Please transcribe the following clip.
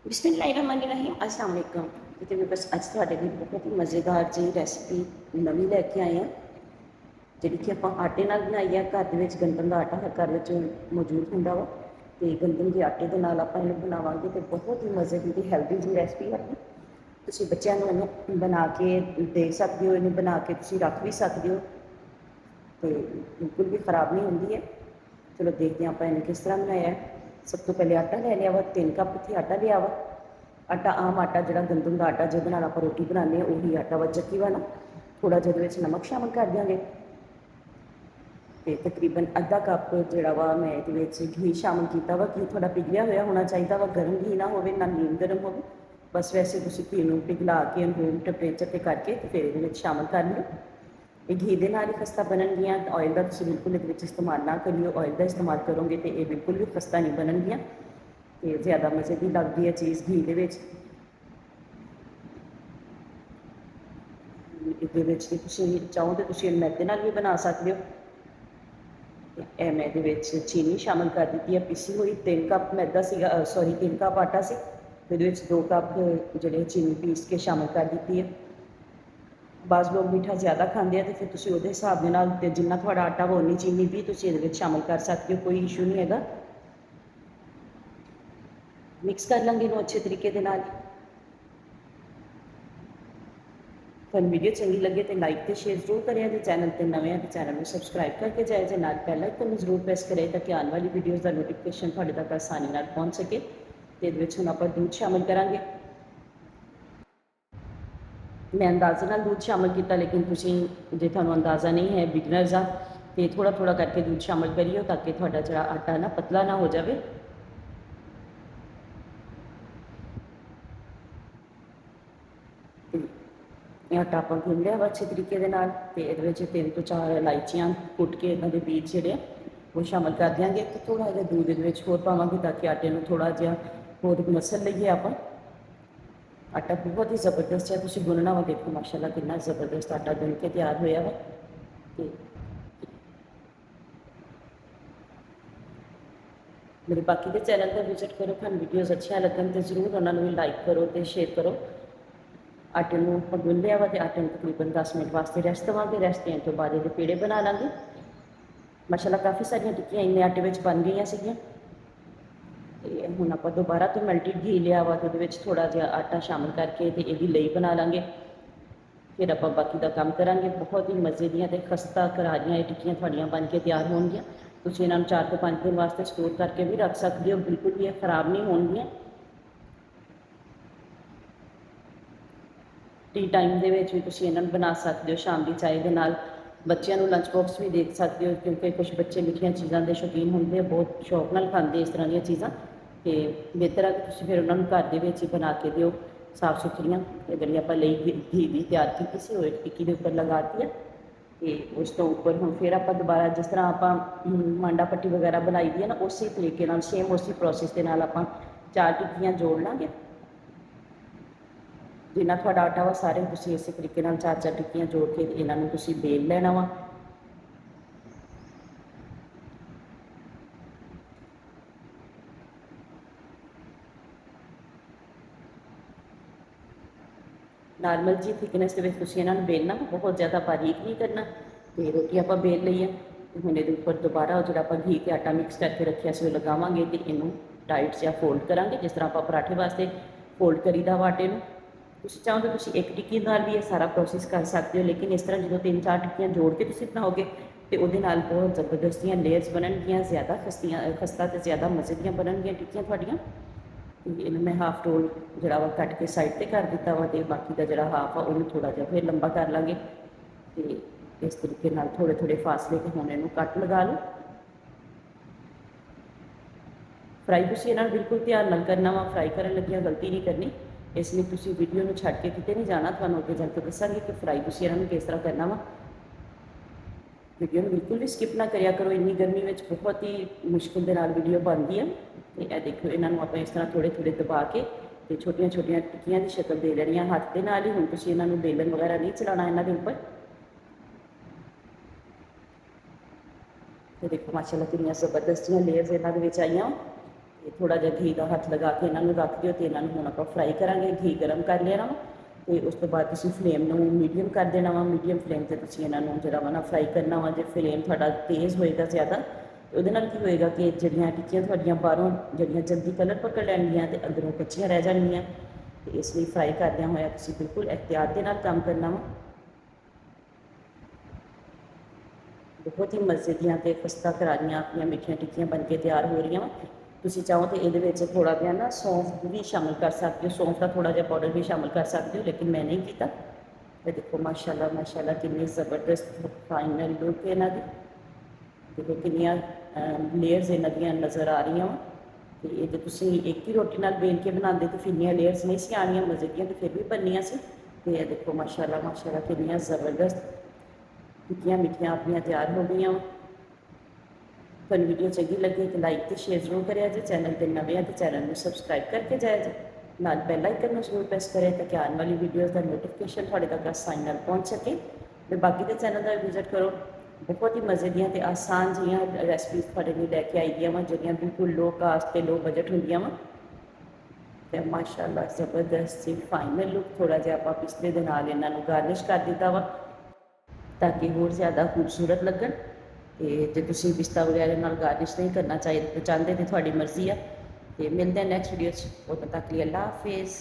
बिस्मिल्लाहिर्रहमानिर्रहीम अस्सलाम वालेकुम। तो मैं बस अज तुहाडे लिए बहुत ही मज़ेदार जी रेसिपी नवी लैके आए हैं जिहड़ी कि आपां आटे नाल बनाई है। घर दे विच गंदम दा आटा हर घर विच मौजूद हुंदा वा ते गंदम के आटे दे नाल आपां इहनूं बनावांगे ते बहुत ही मज़े दी हैल्दी जी रेसिपी है। तुसीं बच्चिआं नूं इहनूं बना के दे सकदे हो, इहनूं बना के तुसीं रख भी सकदे हो तो बिल्कुल भी खराब नहीं होंदी है। चलो देखते हैं आप इन्हें किस तरह बनाया है। सब तो पहले आटा ले लिया वा, 3 कप इत्थे आटा लिया वा। आटा आम आटा जो गंदम का आटा जिहदे नाल आपां रोटी बनाने उही आटा वा, चक्की वाला। थोड़ा जिहदे विच नमक शामिल कर देंगे तो तकरीबन अद्धा कप जोड़ा वा मैं ये घी शामिल किया वा। घी थोड़ा पिघलिया हुआ होना चाहिए वा, गर्म घी ना हो ना नीम गर्म हो। बस वैसे तुम घी में पिघला के रूम टैंपरेचर पर करके तो फिर ये शामिल कर लियो। ये घी के नाल ही खस्ता बननगियां। ऑयल का तुम बिल्कुल ये इस्तेमाल ना करियो, ऑयल का इस्तेमाल करोगे तो ये बिल्कुल भी खस्ता नहीं बननगियां तो ज़्यादा मज़े की लगती है चीज़ घी के। ये चाहो तो तुम मैदे नाल भी बना सकते हो। मैं ये चीनी शामिल कर दी है पीसी हुई। 3 कप मैदा सीगा, सॉरी 3 कप आटा से तो 2 कप जो चीनी पीस के शामिल कर दी है। बाज़ लोग मीठा ज़्यादा खाते हैं तो फिर तुम वो हिसाब के नाल जिन्ना थोड़ा आटा वो उन्नी चीनी भी तुम ये शामिल कर सकते हो, कोई इशू नहीं है। मिक्स कर लेंगे इन्हूं अच्छे तरीके के नाल। तुहानूं वीडियो चंगी लगे तो लाइक तो शेयर जरूर करें। जो चैनल पर नवे हैं तो चैनल को सबसक्राइब करके जाए, जो नाल बेल आइकन को जरूर प्रेस करें ताकि आने वाली वीडियोज़ का नोटिफिकेशन तुहाडे तक आसानी नाल पहुँच सके। तो ये हुण आपां दूध शामिल करांगे। मैं अंदाजे नाल दूध शामिल किया, लेकिन तुसीं जे तुहानूं अंदाज़ा नहीं है, बिगनर्स आ तो थोड़ा थोड़ा करके दूध शामिल करियो ताकि तुहाडा जिहड़ा आटा ना पतला ना हो जाए। आटा आपां गुन लिया वा अच्छे तरीके के नाल ते इहदे विच 3 तो 4 इलायचियां कुट के इन्हां दे बीज जिहड़े वो शामिल कर देंगे। तो थोड़ा जिहा दूध इहदे विच होर पावांगे ताकि आटे नूं थोड़ा जिहा होर मसल लईए आपां। आटा बहुत ही ज़बरदस्त है, तुसीं गुनना वा। देखो माशाअल्लाह कितना ज़बरदस्त आटा गुन के तैयार होया वा। ते मेरे बाकी के चैनल पर विजिट करो, तुहानूं वीडियोज़ अच्छियां लगन तो जरूर उन्होंने भी लाइक करो तो शेयर करो। आटे में आपां गुन लिया वा ते आटे में तकरीबन 10 मिनट वास्ते रेस्ट देवांगे। रेस्ट देने तो बाद ये पेड़े बना लांगे। माशाअल्लाह काफ़ी सारियां टिक्कियां इन्ने आटे में बन गई सीगियां। तो हुण आपां दोबारा तो मैल्टिड घी लिया वा तो ये थोड़ा जिहा आटा शामिल करके तो ये लई बना लांगे। फिर आपां बाकी का काम करांगे। बहुत ही मज़े दियां ते खस्ता करारियां टिक्कियां तुहाड़ियां बन के तैयार होणगियां। तुसीं इन्हां नूं 4 तो 5 दिन वास्ते स्टोर करके भी रख सकते हो, बिल्कुल भी खराब नहीं होणगियां। टी टाइम के भी तुसीं इन्हां नूं बना सकते हो, शाम की चाय के नाल। बच्चों को लंच बॉक्स भी दे सकते हो क्योंकि कुछ बच्चे मिठिया चीज़ों के शौकीन होंगे, बहुत शौक नाल खाते इस तरह दी चीज़ां। तो बेहतर है कि तुसीं फिर उन्होंने घर दे विच ही बना के दिओ साफ सुथरियां। जिहड़ी आपां लई घी दी तैयार की सी वो टिक्की के उपर लगाती है। तो उस तो उपर हुण फिर आपां दोबारा जिस तरह आपां मांडा पट्टी वगैरह बनाई दी है ना, उस तरीके नाल सेम उस प्रोसैस के नाल आपां 4 टिक्कियां जोड़ लांगे। जिन्ना थोड़ा आटा वा सारे तुसीं इस तरीके नाल 4-4 टिक्कियां जोड़ के इन्हां नूं तुसीं बेल लेना वा। नॉर्मल जी थिकनेस के तुसीं इन्हां नूं बेलना, बहुत ज़्यादा बारीक नहीं करना। तो रोटी आपां बेल लई है। हुण इहदे उपर दोबारा जिहड़ा आपां घी ते आटा मिक्स करके रखिया सी लगावांगे तो इनू टाइट जिहा फोल्ड करांगे जिस तरह आपां पराठे वास्ते फोल्ड करीदा वा आटे नूं। तुसीं चाहो तो तुसीं एक टिक्की नाल भी ये सारा प्रोसैस कर सकते हो, लेकिन इस तरह जो 3-4 टिक्कियां जोड़ के तुसीं बनाओगे तो वो बहुत जबरदस्त लेयर्स बननगियां, ज़्यादा खस्ता तो ज़्यादा मज़े दियां बननगियां टिक्कियां तुहाड़ियां। इन्हूं मैं हाफ रोल जिहड़ा वा कट के साइड पर कर दिता वा तो बाकी का जिहड़ा हाफ आ उन्होंने थोड़ा जिहा फिर लंबा कर लांगे। तो इस तरीके नाल थोड़े थोड़े फासले के हुण इहनूं कट लगा लो। फ्राई तुसीं इन्हां नूं बिल्कुल ध्यान नाल करना वा, फ्राई करन लगियां गलती नहीं करनी। इसलिए तुसीं वीडियो नूं छड्ड के किते नहीं जाना, तुहानूं अगे जाके दस्सांगी कि फ्राई तुसीं इन्हां नूं किस तरह करना वा। वीडियो में बिल्कुल भी स्किप ना करिया करो, इन्नी गर्मी में बहुत ही मुश्किल के नाल वीडियो बनती है। तो यह देखो इन्हों आप इस तरह थोड़े थोड़े दबा के तो छोटिया छोटिया टिक्कियां की शक्ल दे लेनी हथ के नाल ही। हुण तुसीं इन्हों बेलन वगैरह नहीं चलाना इन्हों के उपर। तो देखो माशाअल्लाह कितनी जबरदस्त लेयर्स इन्हों के आईयां। ਤੇ ਥੋੜਾ ਜਿਹਾ ਘੀ ਦਾ ਹੱਥ ਲਗਾ ਕੇ ਇਹਨਾਂ ਨੂੰ ਰੱਖ ਦਿਓ ਤੇ ਇਹਨਾਂ ਨੂੰ ਹੁਣ ਆਪਾਂ ਫਰਾਈ ਕਰਾਂਗੇ। ਘੀ ਗਰਮ ਕਰ ਲੈਣਾ ਵਾ ਤੇ ਉਸ ਤੋਂ ਬਾਅਦ ਤੁਸੀਂ ਫਲੇਮ ਨੂੰ ਮੀਡੀਅਮ ਕਰ ਦੇਣਾ ਵਾ। ਮੀਡੀਅਮ ਫਲੇਮ ਤੇ ਤੁਸੀਂ ਇਹਨਾਂ ਨੂੰ ਜਿਹੜਾ ਵਾ ਨਾ ਫਰਾਈ ਕਰਨਾ ਵਾ। ਜੇ ਫਲੇਮ ਤੁਹਾਡਾ ਤੇਜ਼ ਹੋਏਗਾ ਜ਼ਿਆਦਾ ਤੇ ਉਹਦੇ ਨਾਲ ਕੀ ਹੋਏਗਾ ਕਿ ਜਿਹੜੀਆਂ ਟਿੱਕੀਆਂ ਤੁਹਾਡੀਆਂ ਬਾਹਰੋਂ ਜਿਹੜੀਆਂ ਜਲਦੀ ਕਲਰ ਪਕੜ ਲੈਣਗੀਆਂ ਤੇ ਅੰਦਰੋਂ ਕੱਚੀਆਂ ਰਹਿ ਜਾਣਗੀਆਂ। ਤੇ ਇਸ ਲਈ ਫਰਾਈ ਕਰਦਿਆਂ ਹੋਇਆ ਤੁਸੀਂ ਬਿਲਕੁਲ ਇhtiyat ਦੇ ਨਾਲ ਕੰਮ ਕਰਨਾ ਵਾ। ਬਹੁਤ ਹੀ ਮਜ਼ੇ ਦੀਆਂ ਤੇ ਖਸਤਾ ਕਰਾਰੀਆਂ ਆਪਣੀਆਂ ਮਿੱਠੀਆਂ ਟਿੱਕੀਆਂ ਬਣ ਕੇ ਤਿਆਰ ਹੋ ਰਹੀਆਂ ਵਾ। ਤੁਸੀਂ ਚਾਹੋ ਤਾਂ ਇਹਦੇ ਵਿੱਚ ਥੋੜਾ ਜਿਹਾ ਨਾ ਸੌਂਫ ਵੀ ਸ਼ਾਮਿਲ ਕਰ ਸਕਦੇ ਹੋ। ਸੌਂਫ ਦਾ ਥੋੜਾ ਜਿਹਾ ਪਾਊਡਰ ਵੀ ਸ਼ਾਮਿਲ ਕਰ ਸਕਦੇ ਹੋ, ਲੇਕਿਨ ਮੈਂ ਨਹੀਂ ਕੀਤਾ। ਤੇ ਦੇਖੋ ਮਾਸ਼ਾਅੱਲਾ ਮਾਸ਼ਾਅੱਲਾ ਕਿੰਨੀ ਜ਼ਬਰਦਸਤ ਫਾਈਨਲ ਲੁੱਕ ਇਹਨਾਂ ਦੀ। ਦੇਖੋ ਕਿੰਨੀਆਂ ਲੇਅਰਸ ਇਹਨਾਂ ਦੀਆਂ ਨਜ਼ਰ ਆ ਰਹੀਆਂ ਵਾ। ਤੇ ਇਹ ਜੇ ਤੁਸੀਂ ਇੱਕ ਹੀ ਰੋਟੀ ਨਾਲ ਵੇਲ ਕੇ ਬਣਾਉਂਦੇ ਤਾਂ ਫਿਰ ਇੰਨੀਆਂ ਲੇਅਰਸ ਨਹੀਂ ਸੀ ਆਉਣੀਆਂ, ਮਜ਼ੇ ਦੀਆਂ ਤੇ ਫਿਰ ਵੀ ਬਣਨੀਆਂ ਸੀ। ਤੇ ਇਹ ਦੇਖੋ ਮਾਸ਼ਾਅੱਲਾ ਮਾਸ਼ਾਅੱਲਾ ਕਿੰਨੀਆਂ ਜ਼ਬਰਦਸਤ ਟਿੱਕੀਆਂ ਮਿੱਠੀਆਂ ਆਪਣੀਆਂ ਤਿਆਰ ਹੋ ਗਈਆਂ ਵਾ। ਤੁਹਾਨੂੰ ਵੀਡੀਓ ਚੰਗੀ ਲੱਗੇ ਤਾਂ ਲਾਈਕ ਤੇ ਸ਼ੇਅਰ ਜ਼ਰੂਰ ਕਰਿਆ ਜੇ। ਚੈਨਲ ਤੇ ਨਵੇਂ ਆ ਤੇ ਚੈਨਲ ਨੂੰ ਸਬਸਕ੍ਰਾਈਬ ਕਰਕੇ ਜਾਇਆ ਜੇ। ਨਾਲ ਬੈਲ ਆਈਕਨ ਨੂੰ ਜ਼ਰੂਰ ਪ੍ਰੈਸ ਕਰਿਆ ਤਾਂ ਕਿ ਆਉਣ ਵਾਲੀ ਵੀਡੀਓਜ਼ ਦਾ ਨੋਟੀਫਿਕੇਸ਼ਨ ਤੁਹਾਡੇ ਤੱਕ ਆਸਾਨੀ ਨਾਲ ਪਹੁੰਚ ਸਕੇ। ਤੇ ਬਾਕੀ ਦੇ ਚੈਨਲ ਦਾ ਵਿਜ਼ਿਟ ਕਰੋ। ਬਹੁਤ ਹੀ ਮਜ਼ੇ ਦੀਆਂ ਤੇ ਆਸਾਨ ਜਿਹੀਆਂ ਰੈਸਪੀਜ਼ ਤੁਹਾਡੇ ਲਈ ਲੈ ਕੇ ਆਈ ਦੀਆਂ ਵਾ, ਜਿਹੜੀਆਂ ਬਿਲਕੁਲ ਲੋ ਕਾਸਟ ਤੇ ਲੋ ਬਜਟ ਹੁੰਦੀਆਂ ਵਾ। ਤੇ ਮਾਸ਼ਾਅੱਲਾ ਜ਼ਬਰਦਸਤ ਸੀ ਫਾਈਨਲ ਲੁੱਕ। ਥੋੜਾ ਜਿਹਾ ਆਪਾਂ ਪਿਸਤੇ ਦੇ ਨਾਲ ਇਹਨਾਂ ਨੂੰ ਗਾਰਨਿਸ਼ ਕਰ ਦਿੱਤਾ ਵਾ ਤਾਂ ਕਿ ਹੋਰ ਜ਼ਿਆਦਾ ਖੂਬਸੂਰਤ ਲੱਗਣ। ਤੇ ਜੇ ਤੁਸੀਂ ਪਿਸਤਾ ਵਗੈਰਾ ਨਾਲ ਗਾਰਨਿਸ਼ ਨਹੀਂ ਕਰਨਾ ਚਾਹੁੰਦੇ ਤਾਂ ਤੁਹਾਡੀ ਮਰਜ਼ੀ ਆ। ਤੇ ਮਿਲਦੇ ਹਾਂ ਨੈਕਸਟ ਵੀਡੀਓ 'ਚ। ਉਦੋਂ ਤੱਕ ਲਈ ਅੱਲਾ ਹਾਫਿਜ਼।